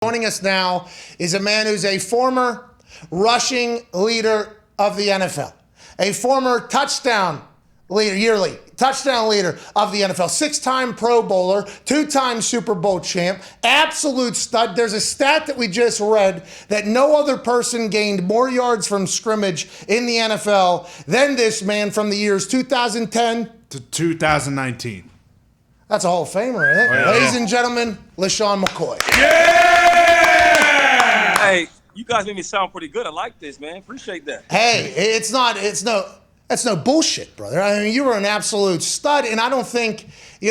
Joining us now is a man who's a former rushing leader of the NFL, a former touchdown leader, yearly touchdown leader of the NFL, 6-time Pro Bowler, 2-time Super Bowl champ, absolute stud. There's a stat that we just read that no other person gained more yards from scrimmage in the NFL than this man from the years 2010 to 2019. That's a Hall of Famer, isn't it? Oh, yeah. Ladies and gentlemen, LeSean McCoy. Yeah! Hey, you guys made me sound pretty good. I like this, man. Appreciate that. Hey, that's no bullshit, brother. I mean, you were an absolute stud, and I don't think,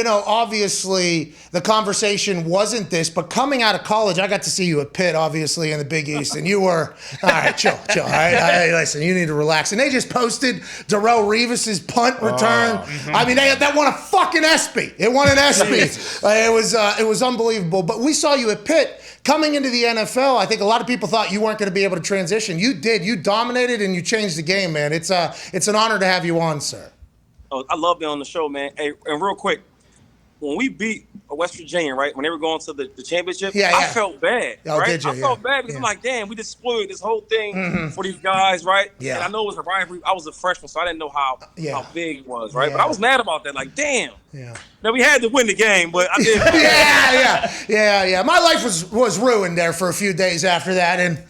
obviously the conversation wasn't this, but coming out of college, I got to see you at Pitt, obviously, in the Big East, and you were, all right, chill, all right? Hey, listen, you need to relax. And they just posted Darrelle Revis's punt return. I mean, that won a fucking ESPY. It won an ESPY. It was unbelievable. But we saw you at Pitt. Coming into the NFL, I think a lot of people thought you weren't going to be able to transition. You did. You dominated and you changed the game, man. It's an honor to have you on, sir. Oh, I love being on the show, man. Hey, and real quick, when we beat West Virginia, right, when they were going to the championship, I felt bad, right? Did you? I felt bad because I'm like, damn, we just spoiled this whole thing for these guys, right? Yeah. And I know it was a rivalry. I was a freshman, so I didn't know how big it was, right? Yeah. But I was mad about that. Like, damn. Yeah. Now, we had to win the game, but I did. Yeah. My life was ruined there for a few days after that, and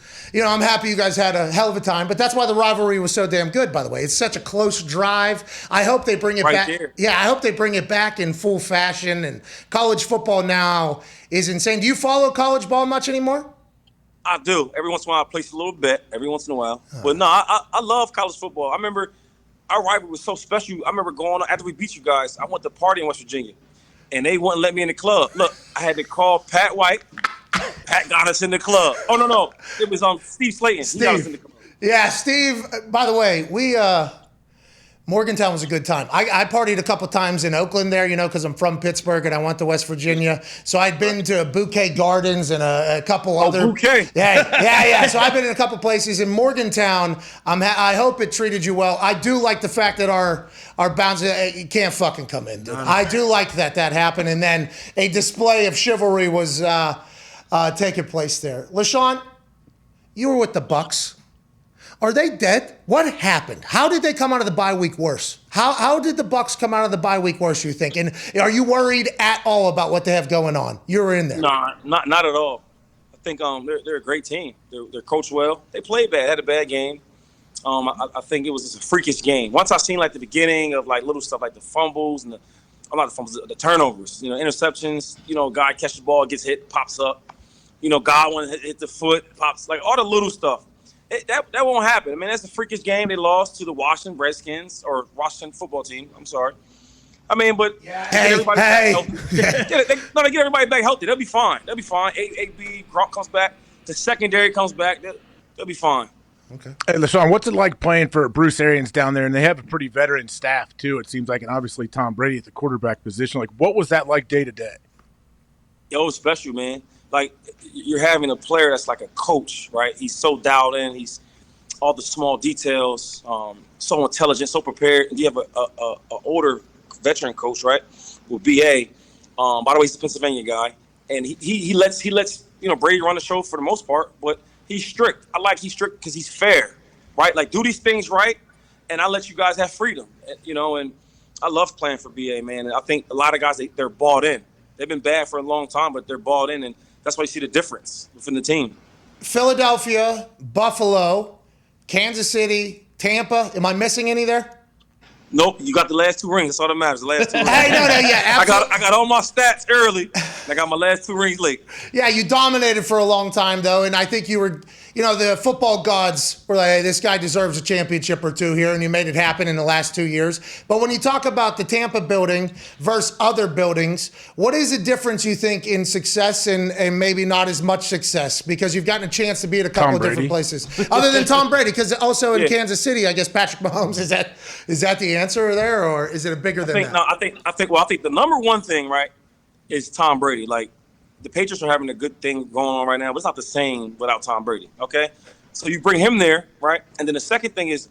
I'm happy you guys had a hell of a time, but that's why the rivalry was so damn good, by the way. It's such a close drive. I hope they bring it back. There. Yeah, I hope they bring it back in full fashion, and college football now is insane. Do you follow college ball much anymore? I do. Every once in a while, I place a little bet, every once in a while. But no, I love college football. I remember our rivalry was so special. I remember going, after we beat you guys, I went to party in West Virginia, and they wouldn't let me in the club. Look, I had to call Pat White. Pat got us in the club. Oh, no. It was Steve Slayton. He got us in the club. Yeah, Steve, by the way, Morgantown was a good time. I partied a couple times in Oakland there, because I'm from Pittsburgh and I went to West Virginia. So I'd been to Bouquet Gardens and a couple other. Bouquet. Yeah. So I've been in a couple places. In Morgantown, I hope it treated you well. I do like the fact that our bounds, you can't fucking come in, dude. I do like that happened. And then a display of chivalry was taking place there. LeSean, you were with the Bucks. Are they dead? What happened? How did they come out of the bye week worse? How did the Bucks come out of the bye week worse, you think? And are you worried at all about what they have going on? You were in there. Nah, not at all. I think they're a great team. They're coached well. They played bad, had a bad game. I think it was just a freakish game. Once I seen the beginning of little stuff like the fumbles and the turnovers, interceptions, guy catches the ball, gets hit, pops up. Godwin hit the foot, pops, all the little stuff. That won't happen. I mean, that's a freakish game. They lost to the Washington Redskins or Washington football team. I'm sorry. I mean, but Hey. They get everybody back healthy. They'll be fine. AB, Gronk comes back. The secondary comes back. They'll be fine. Okay. Hey, LeSean, what's it like playing for Bruce Arians down there? And they have a pretty veteran staff, too, it seems like, and obviously Tom Brady at the quarterback position. What was that like day to day? Yo, it's special, man. You're having a player that's like a coach, right? He's so dialed in. He's all the small details, so intelligent, so prepared. And you have a older veteran coach, right, with BA. By the way, he's a Pennsylvania guy, and he lets Brady run the show for the most part, but he's strict. I like he's strict because he's fair, right? Do these things right, and I let you guys have freedom, And I love playing for BA, man. And I think a lot of guys they're bought in. They've been bad for a long time, but they're bought in, and that's why you see the difference within the team. Philadelphia, Buffalo, Kansas City, Tampa. Am I missing any there? Nope, you got the last 2 rings. That's all that matters. The last 2 rings. Hey, no, yeah, absolutely. I got all my stats early. I got my last 2 rings late. Yeah, you dominated for a long time, though, and I think you were, the football gods were like, hey, this guy deserves a championship or two here, and you made it happen in the last 2 years. But when you talk about the Tampa building versus other buildings, what is the difference, you think, in success and maybe not as much success? Because you've gotten a chance to be at a couple of different places. Other than Tom Brady, because also in Kansas City, I guess Patrick Mahomes, is that the answer there, or is it bigger than that? No, I think the number one thing, right, is Tom Brady. The Patriots are having a good thing going on right now, but it's not the same without Tom Brady, okay? So you bring him there, right? And then the second thing is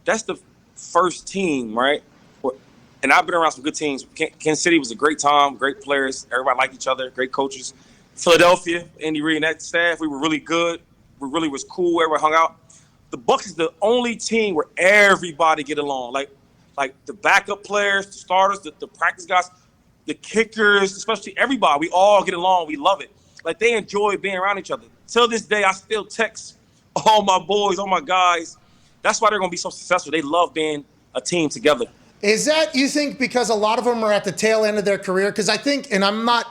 that's the first team, right? And I've been around some good teams. Kansas City was a great time, great players. Everybody liked each other, great coaches. Philadelphia, Andy Reid and that staff, we were really good. We really was cool. Everyone hung out. The Bucs is the only team where everybody get along. Like the backup players, the starters, the practice guys, the kickers, especially everybody. We all get along. We love it. Like they enjoy being around each other. Till this day, I still text all my boys, all my guys. That's why they're going to be so successful. They love being a team together. Is that, you think, because a lot of them are at the tail end of their career? Because I think, and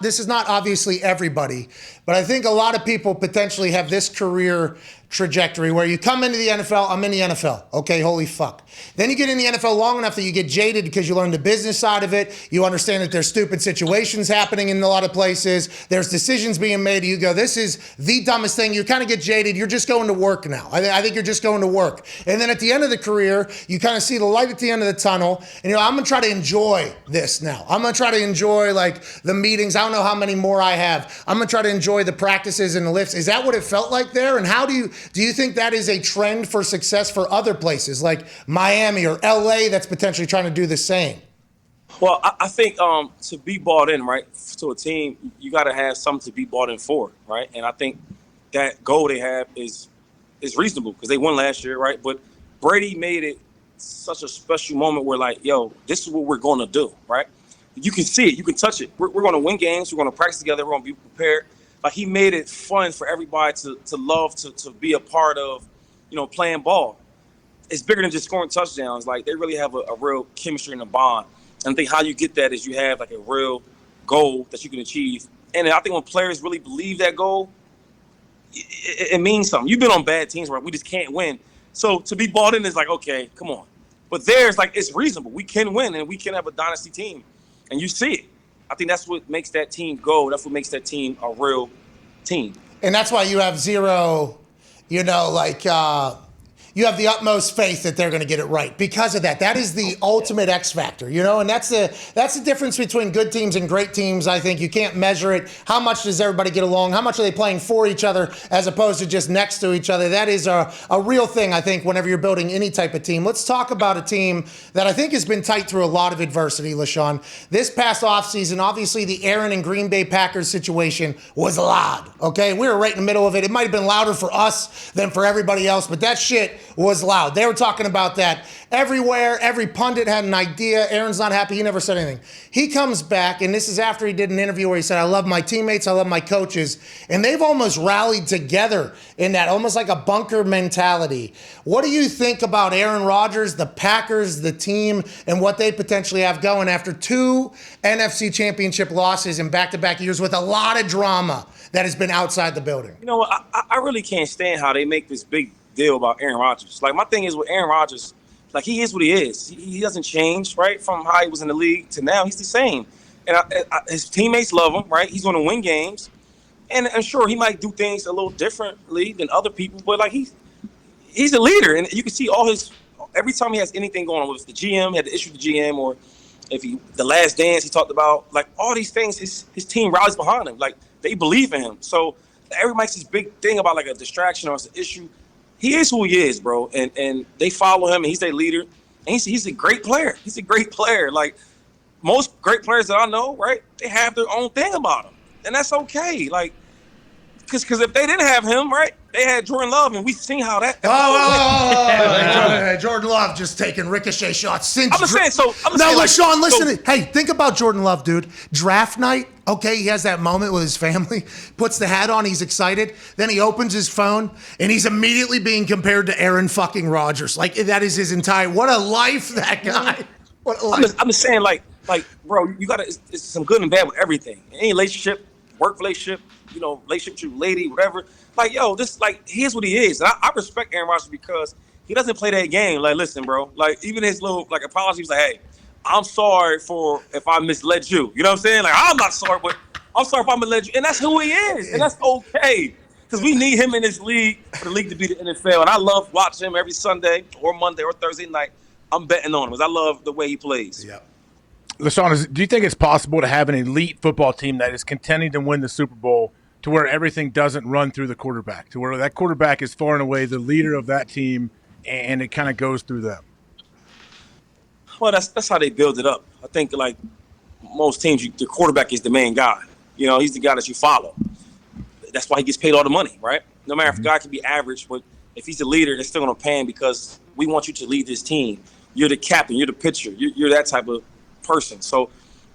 this is not obviously everybody, but I think a lot of people potentially have this career trajectory where you come into the NFL, I'm in the NFL. Okay, holy fuck. Then you get in the NFL long enough that you get jaded because you learn the business side of it. You understand that there's stupid situations happening in a lot of places. There's decisions being made. You go, this is the dumbest thing. You kind of get jaded. You're just going to work now. I think you're just going to work. And then at the end of the career, you kind of see the light at the end of the tunnel. And I'm going to try to enjoy this now. I'm going to try to enjoy like the meetings. I don't know how many more I have. I'm going to try to enjoy the practices and the lifts. Is that what it felt like there? And how do you think that is a trend for success for other places like Miami or LA that's potentially trying to do the same? Well, I think to be bought in, right, to a team, you got to have something to be bought in for, right? And I think that goal they have is reasonable because they won last year, right? But Brady made it such a special moment where, like, yo, this is what we're going to do, right? You can see it. You can touch it. We're going to win games. We're going to practice together. We're going to be prepared. Like, he made it fun for everybody to love to be a part of, playing ball. It's bigger than just scoring touchdowns. Like, they really have a real chemistry and a bond. And I think how you get that is you have, like, a real goal that you can achieve. And I think when players really believe that goal, it means something. You've been on bad teams where we just can't win. So to be bought in is like, okay, come on. But there's, like, it's reasonable. We can win, and we can have a dynasty team. And you see it. I think that's what makes that team go. That's what makes that team a real team. And that's why you have zero, you have the utmost faith that they're going to get it right because of that. That is the ultimate X factor, and that's the difference between good teams and great teams. I think you can't measure it. How much does everybody get along? How much are they playing for each other as opposed to just next to each other? That is a real thing, I think, whenever you're building any type of team. Let's talk about a team that I think has been tight through a lot of adversity, LeSean. This past offseason, obviously the Aaron and Green Bay Packers situation was loud, okay? We were right in the middle of it. It might have been louder for us than for everybody else, but that shit was loud. They were talking about that everywhere. Every pundit had an idea. Aaron's not happy. He never said anything. He comes back, and this is after he did an interview where he said, I love my teammates, I love my coaches, and they've almost rallied together in that, almost like a bunker mentality. What do you think about Aaron Rodgers, the Packers, the team, and what they potentially have going after 2 NFC championship losses in back-to-back years with a lot of drama that has been outside the building? You know what? I really can't stand how they make this big deal about Aaron Rodgers. Like, my thing is with Aaron Rodgers, like, he is what he is. He doesn't change, right? From how he was in the league to now, he's the same. And his teammates love him, right? He's going to win games. And sure, he might do things a little differently than other people, but, like, he's a leader. And you can see every time he has anything going on, whether it's the GM, he had the issue with the GM, or the last dance he talked about, like, all these things, his team rallies behind him. Like, they believe in him. So everybody makes this big thing about, like, a distraction or it's an issue. He is who he is, bro, and they follow him, and he's their leader. And he's a great player. He's a great player. Like, most great players that I know, right, they have their own thing about them. And that's okay. Like, because if they didn't have him, right, they had Jordan Love, and we've seen how that. Jordan Love just taking ricochet shots since. I'm just saying. LeSean, listen. Hey, think about Jordan Love, dude. Draft night. Okay, he has that moment with his family. Puts the hat on. He's excited. Then he opens his phone, and he's immediately being compared to Aaron fucking Rodgers. Like, that is his entire. What a life, that guy. What a life. I'm just saying, like, bro, you gotta. It's some good and bad with everything. Any relationship, work relationship, relationship with your lady, whatever. Like, yo, here's what he is. And I respect Aaron Rodgers because he doesn't play that game. Like, listen, bro. Like, even his little, like, apologies, like, hey, I'm sorry for if I misled you. You know what I'm saying? Like, I'm not sorry, but I'm sorry if I misled you. And that's who he is. And that's okay. Because we need him in this league for the league to be the NFL. And I love watching him every Sunday or Monday or Thursday night. I'm betting on him because I love the way he plays. Yeah. LeSean, do you think it's possible to have an elite football team that is contending to win the Super Bowl to where everything doesn't run through the quarterback, to where that quarterback is far and away the leader of that team and it kind of goes through them? Well, that's how they build it up. I think, like most teams, the quarterback is the main guy. He's the guy that you follow. That's why he gets paid all the money, right? No matter if a guy can be average, but if he's a leader, they're still going to pay him because we want you to lead this team. You're the captain. You're the pitcher. You're that type of person. So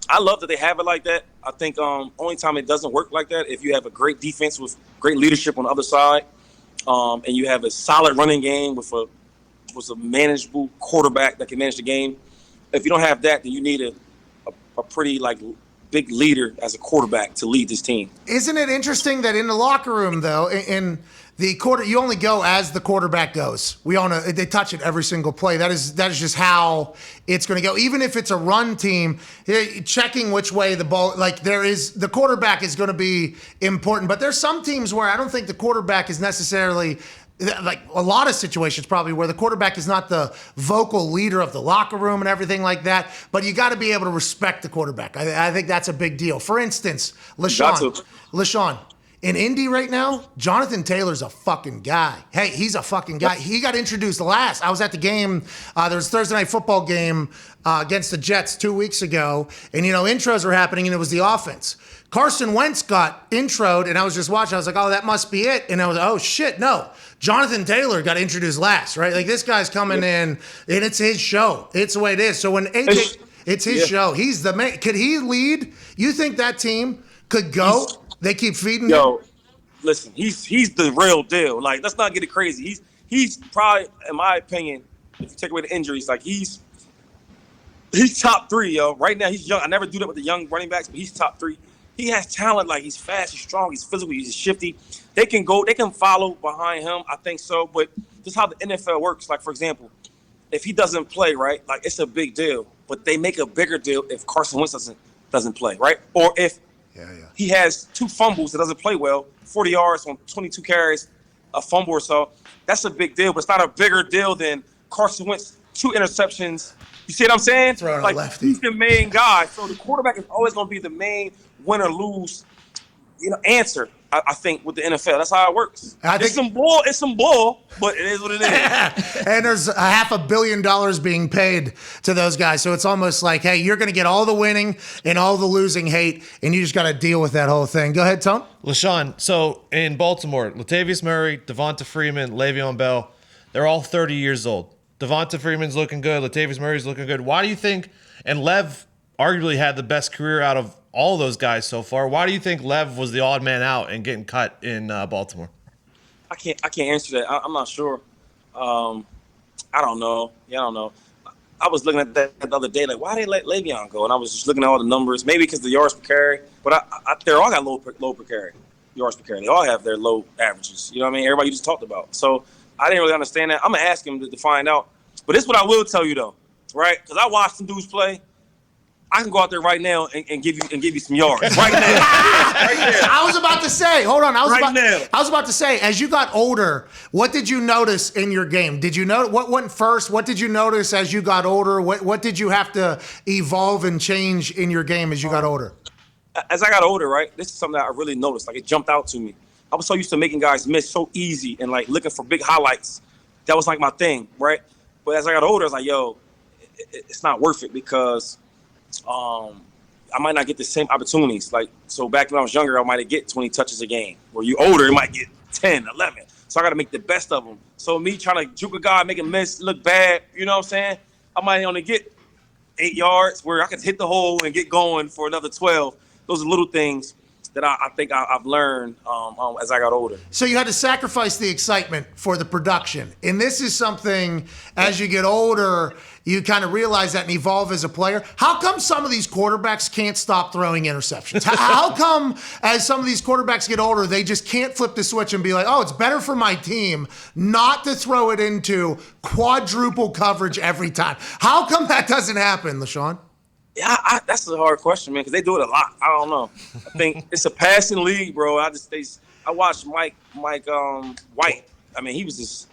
I love that they have it like that. I think only time it doesn't work like that if you have a great defense with great leadership on the other side, and you have a solid running game with a manageable quarterback that can manage the game. If you don't have that, then you need a pretty big leader as a quarterback to lead this team. Isn't it interesting that in the locker room, though, in the quarter, you only go as the quarterback goes. We all know they touch it every single play. That is just how it's going to go. Even if it's a run team, checking which way the ball, the quarterback is going to be important. But there's some teams where I don't think the quarterback is necessarily, like a lot of situations probably, where the quarterback is not the vocal leader of the locker room and everything like that, but you got to be able to respect the quarterback. I think that's a big deal. For instance, LeSean, in Indy right now, Jonathan Taylor's a fucking guy. Hey, he's a fucking guy. He got introduced last. I was at the game. There was a Thursday night football game against the Jets 2 weeks ago, and intros were happening, and it was the offense. Carson Wentz got introed, and I was just watching. I was like, oh, that must be it. And I was like, oh, shit, no. Jonathan Taylor got introduced last, right? Like, this guy's coming in, and it's his show. It's the way it is. So when AJ, it's his show. He's the man. Could he lead? You think that team could go? They keep feeding him? Listen, he's the real deal. Like, let's not get it crazy. He's probably, in my opinion, if you take away the injuries, he's top 3, yo. Right now, he's young. I never do that with the young running backs, but he's top 3. He has talent. Like, he's fast, he's strong, he's physical, he's shifty. They can follow behind him, I think so. But this is how the NFL works. Like, for example, if he doesn't play, right, it's a big deal. But they make a bigger deal if Carson Wentz doesn't play, right? Or if he has 2 fumbles that doesn't play well, 40 yards on 22 carries, a fumble or so. That's a big deal, but it's not a bigger deal than Carson Wentz, 2 interceptions. You see what I'm saying? Throwing a lefty. He's the main guy. So the quarterback is always going to be the main win or lose, answer. I think with the NFL, that's how it works. It's some bull, but it is what it is. And there's $500 million being paid to those guys, so it's almost like, hey, you're going to get all the winning and all the losing hate, and you just got to deal with that whole thing. Go ahead, Tom. LeSean, so in Baltimore, Latavius Murray, Devonta Freeman, Le'Veon Bell, they're all 30 years old. Devonta Freeman's looking good. Latavius Murray's looking good. Why do you think, and Lev arguably had the best career out of all those guys so far, why do you think Lev was the odd man out and getting cut in Baltimore? I can't answer that. I'm not sure. I don't know. I don't know. I was looking at that the other day, like, why did they let Le'Veon go? And I was just looking at all the numbers, maybe because the yards per carry. But they all got low per carry, yards per carry. They all have their low averages. You know what I mean? Everybody you just talked about. So I didn't really understand that. I'm going to ask him to find out. But this is what I will tell you, though, right? Because I watched some dudes play. I can go out there right now and give you some yards right now. Right there. I was about to say, hold on. I now. was about to say, as you got older, what did you notice in your game? Did you know what went first? What did you notice as you got older? What did you have to evolve and change in your game as you got older? As I got older, right, this is something that I really noticed. Like, it jumped out to me. I was so used to making guys miss so easy and looking for big highlights. That was my thing, right? But as I got older, I was like, yo, it's not worth it because I might not get the same opportunities. So back when I was younger, I might get 20 touches a game. Where you older, you might get 10, 11. So I got to make the best of them. So me trying to juke a guy, make him miss, look bad, you know what I'm saying? I might only get 8 yards where I could hit the hole and get going for another 12. Those are little things that I think I've learned as I got older. So you had to sacrifice the excitement for the production. And this is something, as you get older, you kind of realize that and evolve as a player. How come some of these quarterbacks can't stop throwing interceptions? How come as some of these quarterbacks get older, they just can't flip the switch and be like, oh, it's better for my team not to throw it into quadruple coverage every time? How come that doesn't happen, LeSean? Yeah, that's a hard question, man, because they do it a lot. I don't know. I think it's a passing league, bro. I watched Mike White. I mean, he was just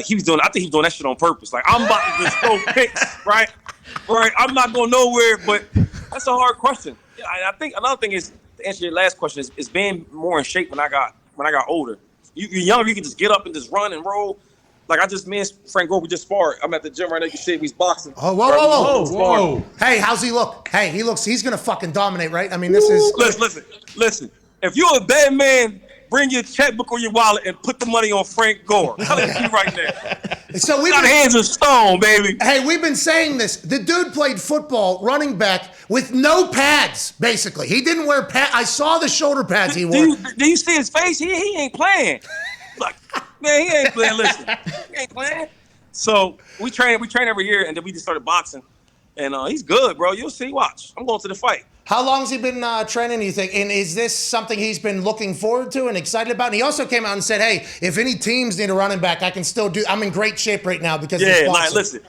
he was doing. I think he was doing that shit on purpose. I'm about to just throw picks, right? Right. I'm not going nowhere, but that's a hard question. Yeah, I think another thing is to answer your last question is being more in shape when I got older. You're younger, you can just get up and just run and roll. Me and Frank Gore, we just sparred. I'm at the gym right now. You can see he's boxing. Oh, whoa. Hey, how's he look? Hey, he's going to fucking dominate, right? I mean, this is... Listen. If you're a bad man bring your checkbook or your wallet and put the money on Frank Gore. I'm telling you right now. So we've got hands of stone, baby. Hey, we've been saying this. The dude played football, running back, with no pads, basically. He didn't wear pads. I saw the shoulder pads he wore. Do you see his face? He ain't playing. Look, man, he ain't playing. Listen, he ain't playing. So we train every year, and then we just started boxing. And he's good, bro. You'll see. Watch. I'm going to the fight. How long has he been training, you think? And is this something he's been looking forward to and excited about? And he also came out and said, hey, if any teams need a running back, I can still do. I'm in great shape right now because of this boxing.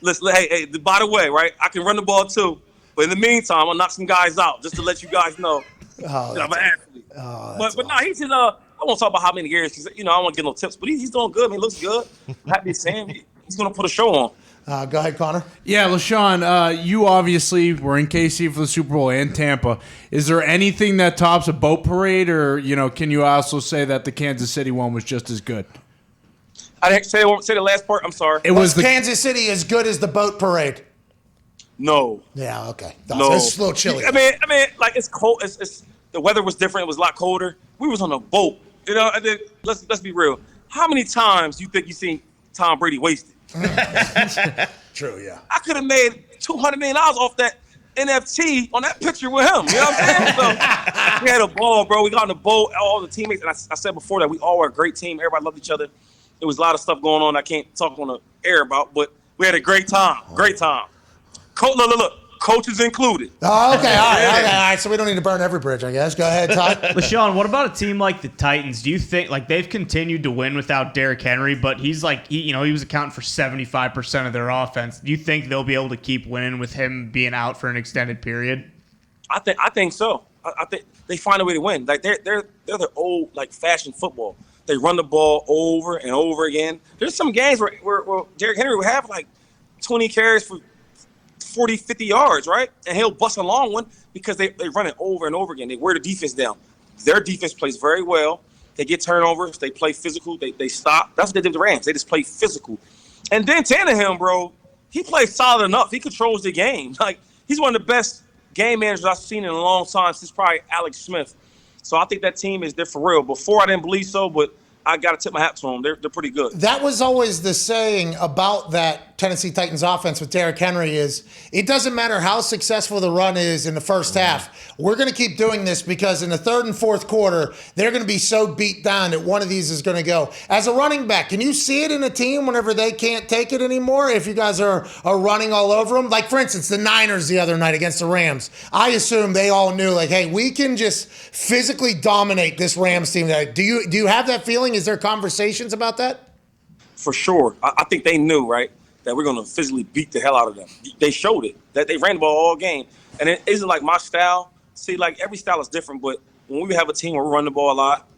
Listen. Hey, by the way, right, I can run the ball too. But in the meantime, I'll knock some guys out just to let you guys know that I'm an athlete. But no, he's just, I won't talk about how many years because, I don't want to get no tips. But he's doing good. I mean, he looks good. I'm happy to see him. He's going to put a show on. Go ahead, Connor. Yeah, LeSean, you obviously were in KC for the Super Bowl and Tampa. Is there anything that tops a boat parade, or can you also say that the Kansas City one was just as good? I didn't say the last part. I'm sorry. It was Kansas City as good as the boat parade? No. Yeah. Okay. No. It's a little chilly. I mean, like it's cold. It's the weather was different. It was a lot colder. We was on a boat. And then, let's be real. How many times you think you seen Tom Brady wasted? True, yeah. I could have made $200 million off that NFT on that picture with him. You know what I'm saying? So we had a ball, bro. We got on the boat, all the teammates. And I said before that we all were a great team. Everybody loved each other. There was a lot of stuff going on I can't talk on the air about, but we had a great time. Great time. Look. Coaches included. Oh, okay. All right. So we don't need to burn every bridge, I guess. Go ahead, Todd. LeSean, what about a team like the Titans? Do you think, like, they've continued to win without Derrick Henry, but he's like, he was accounting for 75% of their offense. Do you think they'll be able to keep winning with him being out for an extended period? I think so. I think they find a way to win. Like they're the old like fashioned football. They run the ball over and over again. There's some games where Derrick Henry will have like 20 carries for 40, 50 yards, right? And he'll bust a long one because they run it over and over again. They wear the defense down. Their defense plays very well. They get turnovers. They play physical. They stop. That's what they did with the Rams. They just play physical. And then Tannehill, bro, he plays solid enough. He controls the game. Like, he's one of the best game managers I've seen in a long time since probably Alex Smith. So I think that team is there for real. Before I didn't believe so, but I got to tip my hat to them. They're pretty good. That was always the saying about that Tennessee Titans offense with Derrick Henry is it doesn't matter how successful the run is in the first half. We're going to keep doing this because in the third and fourth quarter, they're going to be so beat down that one of these is going to go. As a running back, can you see it in a team whenever they can't take it anymore if you guys are running all over them? Like, for instance, the Niners the other night against the Rams. I assume they all knew, like, hey, we can just physically dominate this Rams team. Do you have that feeling? Is there conversations about that? For sure. I think they knew, right, that we're going to physically beat the hell out of them. They showed it. That they ran the ball all game. And it isn't like my style. See, like, every style is different, but when we have a team where we run the ball a lot,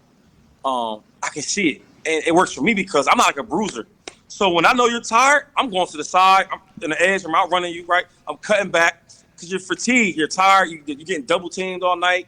I can see it. And it works for me because I'm not like a bruiser. So when I know you're tired, I'm going to the side. I'm in the edge. I'm outrunning you, right? I'm cutting back because you're fatigued. You're tired. You're getting double-teamed all night.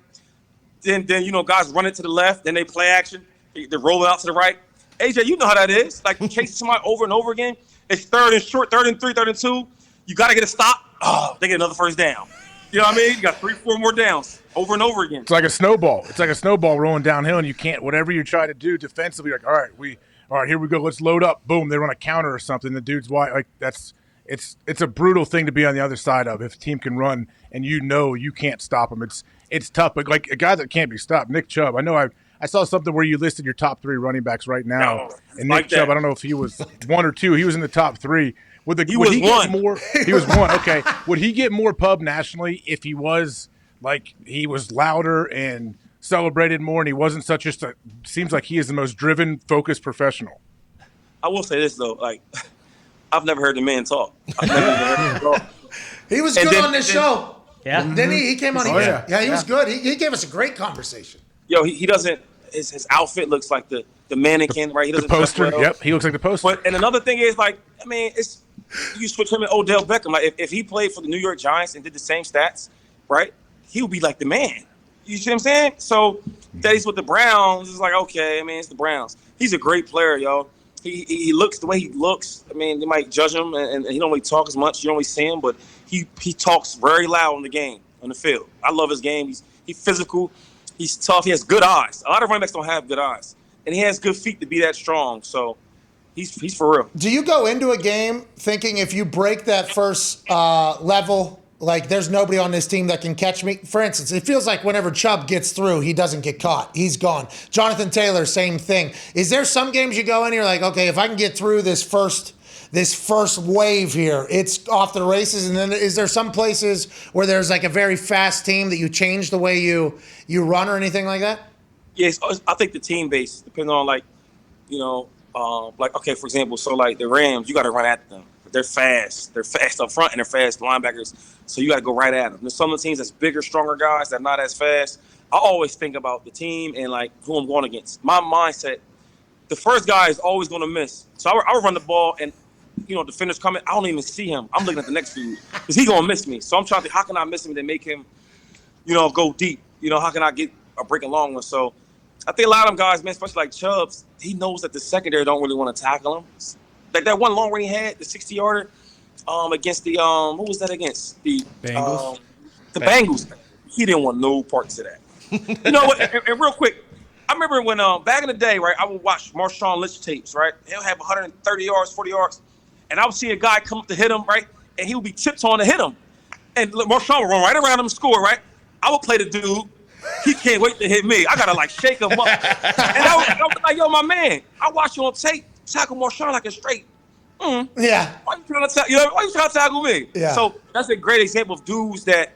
Then guys run it to the left. Then they play action. They're rolling out to the right. AJ, you know how that is. Like, you chase somebody over and over again. It's third and short, third and 3, third and 2. You got to get a stop. Oh, they get another first down. You know what I mean? You got 3, 4 more downs over and over again. It's like a snowball. It's like a snowball rolling downhill, and you can't, whatever you try to do defensively, you're like, all right, here we go. Let's load up. Boom, they run a counter or something. The dude's wide. Like, it's a brutal thing to be on the other side of if a team can run and you can't stop them. It's tough, but like a guy that can't be stopped, Nick Chubb. I saw something where you listed your top 3 running backs right now, and Nick Chubb. I don't know if he was 1 or 2. He was in the top 3. He was one. He was one. Okay. Would he get more pub nationally if he was louder and celebrated more, and he wasn't such just a? Seems like he is the most driven, focused professional. I will say this though, like, I've never heard the man talk. I've never heard him talk. He was good on this show. Yeah. Then he came on. He was good. He gave us a great conversation. Yo, he doesn't. His outfit looks like the mannequin, right? He doesn't the poster. dress well. Yep, he looks like the poster. And another thing is, like, I mean, you switch him and Odell Beckham. Like, if he played for the New York Giants and did the same stats, right, he would be like the man. You see what I'm saying? So that he's with the Browns, it's like, okay, I mean, it's the Browns. He's a great player, yo. He looks the way he looks. I mean, they might judge him, and he don't really talk as much. You don't really see him, but he talks very loud in the game, on the field. I love his game. He's physical. He's tough. He has good eyes. A lot of running backs don't have good eyes, and he has good feet to be that strong. So he's for real. Do you go into a game thinking if you break that first level, like there's nobody on this team that can catch me? For instance, it feels like whenever Chubb gets through, he doesn't get caught. He's gone. Jonathan Taylor, same thing. Is there some games you go in and you're like, okay, if I can get through this first wave here, it's off the races? And then is there some places where there's like a very fast team that you change the way you run or anything like that? Yes, I think the team base, depending on like okay, for example, so like the Rams, you got to run at them. They're fast up front, and they're fast linebackers. So you got to go right at them. There's some of the teams that's bigger, stronger guys that are not as fast. I always think about the team and like who I'm going against. My mindset, the first guy is always going to miss. So I would run the ball, and defender's coming. I don't even see him. I'm looking at the next dude because he's going to miss me. So I'm trying to think, how can I miss him to make him, go deep? How can I get a break along one? So I think a lot of them guys, man, especially like Chubbs, he knows that the secondary don't really want to tackle him. Like that one long run he had, the 60-yarder, against the who was that against? The Bengals. The Bengals. He didn't want no parts of that. You know what? And real quick, I remember when back in the day, right? I would watch Marshawn Lynch tapes, right? He'll have 130 yards, 40 yards, and I would see a guy come up to hit him, right? And he would be tiptoeing to hit him, and Marshawn would run right around him and score, right? I would play the dude. He can't wait to hit me. I gotta like shake him up, and I was like, "Yo, my man, I watch you on tape. Tackle Marshawn like a straight. Yeah. Why you trying to tackle me? Yeah. So that's a great example of dudes that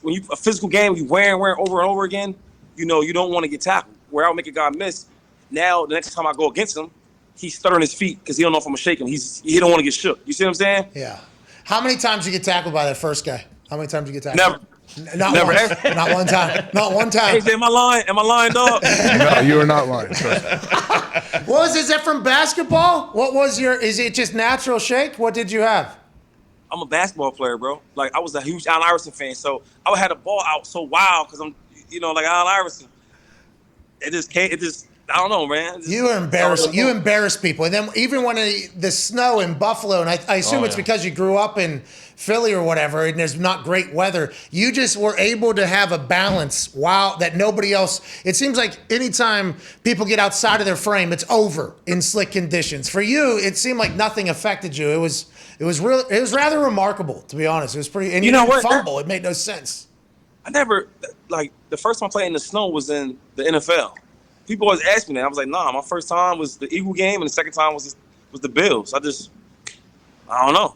when a physical game, you wear over and over again, you don't want to get tackled. Where I'll make a guy miss. Now the next time I go against him, he's stuttering his feet because he don't know if I'm gonna shake him. He don't want to get shook. You see what I'm saying? Yeah. How many times you get tackled by that first guy? How many times you get tackled? Never. Not Never. once. Not one time. Not one time. Hey, am I lying? Am I lying, dog? No, you are not lying. Trust me. Is that from basketball? Is it just natural shake? What did you have? I'm a basketball player, bro. Like I was a huge Allen Iverson fan, so I would have the ball out so wild because I'm, like Allen Iverson. I don't know, man. You are embarrassing. You embarrass people. And then even when the snow in Buffalo, and I assume it's because you grew up in Philly or whatever, and there's not great weather, you just were able to have a balance that nobody else. It seems like anytime people get outside of their frame, it's over in slick conditions. For you, it seemed like nothing affected you. It was rather remarkable, to be honest. It was pretty, and you didn't fumble. It made no sense. I never, the first time I played in the snow was in the NFL. People always ask me that. I was like, nah, my first time was the Eagle game, and the second time was the Bills. I don't know.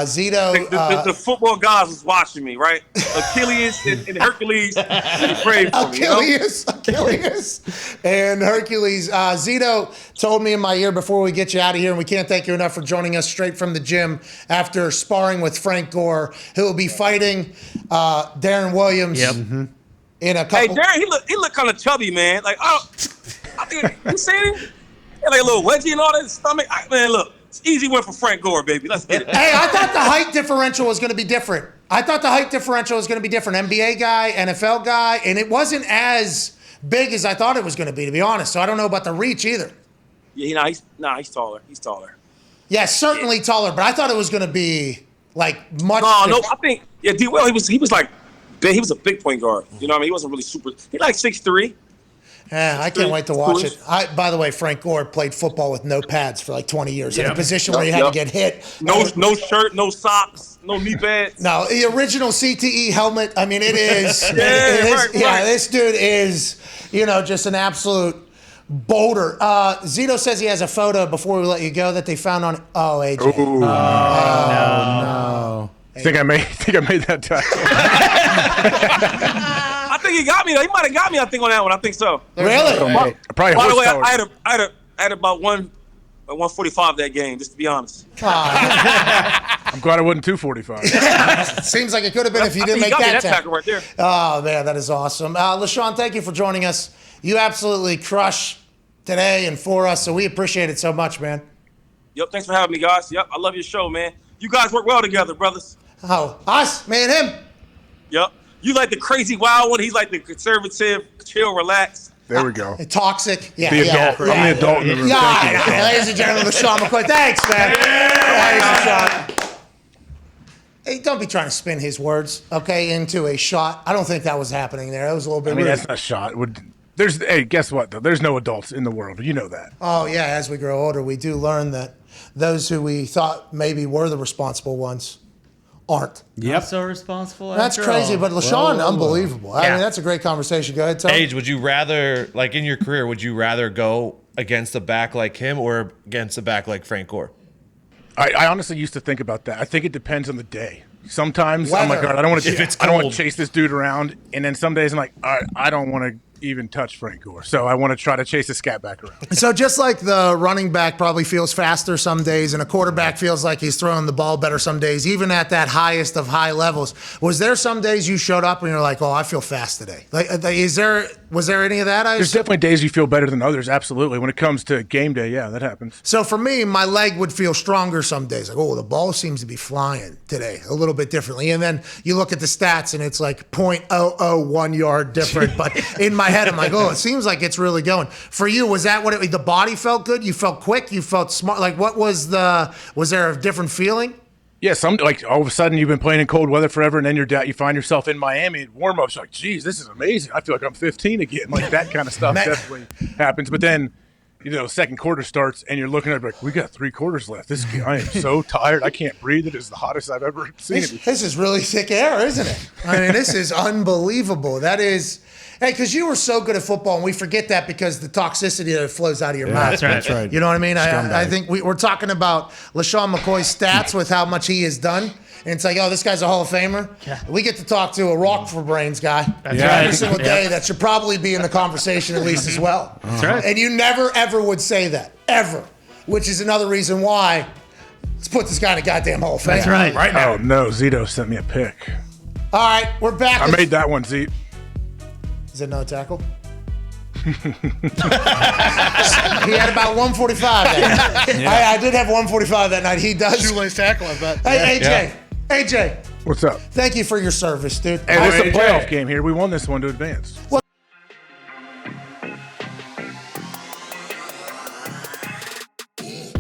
Zito. The football guys was watching me, right? Achilles and Hercules prayed for me. Achilles and Hercules. Zito told me in my ear before we get you out of here, and we can't thank you enough for joining us straight from the gym after sparring with Frank Gore, who will be fighting Darren Williams. Yep. Mm-hmm. In a couple. Hey, Darren, he look kind of chubby, man. Like, I think you seen him? He had like a little wedgie and all that in his stomach. Man, look, it's easy win for Frank Gore, baby. Let's get it. Hey, I thought the height differential was going to be different. NBA guy, NFL guy, and it wasn't as big as I thought it was going to be honest. So I don't know about the reach either. Yeah, he's taller. He's taller. Yeah, certainly taller, but I thought it was going to be like much. No, I think D-Well, he was like big. He was a big point guard. You know what I mean? He wasn't really super. He like 6'3". Yeah, I can't wait to watch it. By the way, Frank Gore played football with no pads for like 20 years in a position where you had to get hit. No shirt, no socks, no knee pads. No, the original CTE helmet. I mean, it is. Right. This dude is, just an absolute boulder. Zito says he has a photo before we let you go that they found on. Oh, AJ. Ooh. No. I think I made that tackle. I think he got me though. He might have got me. I think on that one. I think so. Really? Probably By the way, horsepower. I had about 145 that game. Just to be honest. I'm glad it wasn't 245. Seems like it could have been if you didn't He make got me that tackle right there. Oh man, that is awesome. LeSean, thank you for joining us. You absolutely crush today and for us, so we appreciate it so much, man. Yep. Thanks for having me, guys. Yep. I love your show, man. You guys work well together, brothers. Oh, us, me and him. Yep. You like the crazy wild one. He's like the conservative, chill, relax. There we go. Toxic. Yeah, The adult. I'm the adult in the room. Thank you. Ladies and gentlemen, LeSean McCoy. Thanks, man. Thanks, LeSean. Hey, don't be trying to spin his words, okay, into a shot. I don't think that was happening there. That was a little bit rude. That's not a shot. Hey, guess what, though? There's no adults in the world. You know that. Oh, yeah, as we grow older, we do learn that those who we thought maybe were the responsible ones aren't. Yep. So responsible. That's crazy, but LeSean, unbelievable. I mean, that's a great conversation. Go ahead, Tom. Age, would you rather, like in your career, would you rather go against a back like him or against a back like Frank Gore? I honestly used to think about that. I think it depends on the day. Sometimes I'm like, all right, I don't want to chase this dude around, and then some days I'm like, all right, I don't want to even touch Frank Gore, so I want to try to chase the scat back around. So just like the running back probably feels faster some days, and a quarterback feels like he's throwing the ball better some days, even at that highest of high levels, was there some days you showed up and you're like, oh, I feel fast today? Like, was there any of that? There's definitely days you feel better than others, absolutely. When it comes to game day, yeah, that happens. So for me, my leg would feel stronger some days. Like, oh, the ball seems to be flying today a little bit differently. And then you look at the stats and it's like 0.001 yard different. But in my head, I'm like, oh, it seems like it's really going. For you, was that what the body felt good? You felt quick? You felt smart? Like, was there a different feeling? Yeah, like all of a sudden you've been playing in cold weather forever, and then you find yourself in Miami at warm-ups. Like, geez, this is amazing. I feel like I'm 15 again. Like that kind of stuff definitely happens. But then, second quarter starts, and you're looking at it like, we got 3 quarters left. I am so tired. I can't breathe. It is the hottest I've ever seen it. This is really thick air, isn't it? I mean, this is unbelievable. That is. Hey, because you were so good at football, and we forget that because the toxicity that flows out of your mouth. That's right. You know what I mean? I think we're talking about LeSean McCoy's stats with how much he has done. And it's like, oh, this guy's a Hall of Famer. Yeah. We get to talk to a rock for brains guy every single day. That should probably be in the conversation at least as well. That's right. And you never, ever would say that, ever, which is another reason why let's put this guy in a goddamn Hall of Fame. That's right. Right now. Oh, no, Zito sent me a pic. All right, we're back. I made that one, Zito. Is it no tackle? He had about 145 that night. Yeah. I did have 145 that night. He does. Shoelace tackle, I bet. Hey, AJ. What's up? Thank you for your service, dude. Hey, this is a playoff game here. We won this one to advance. Well,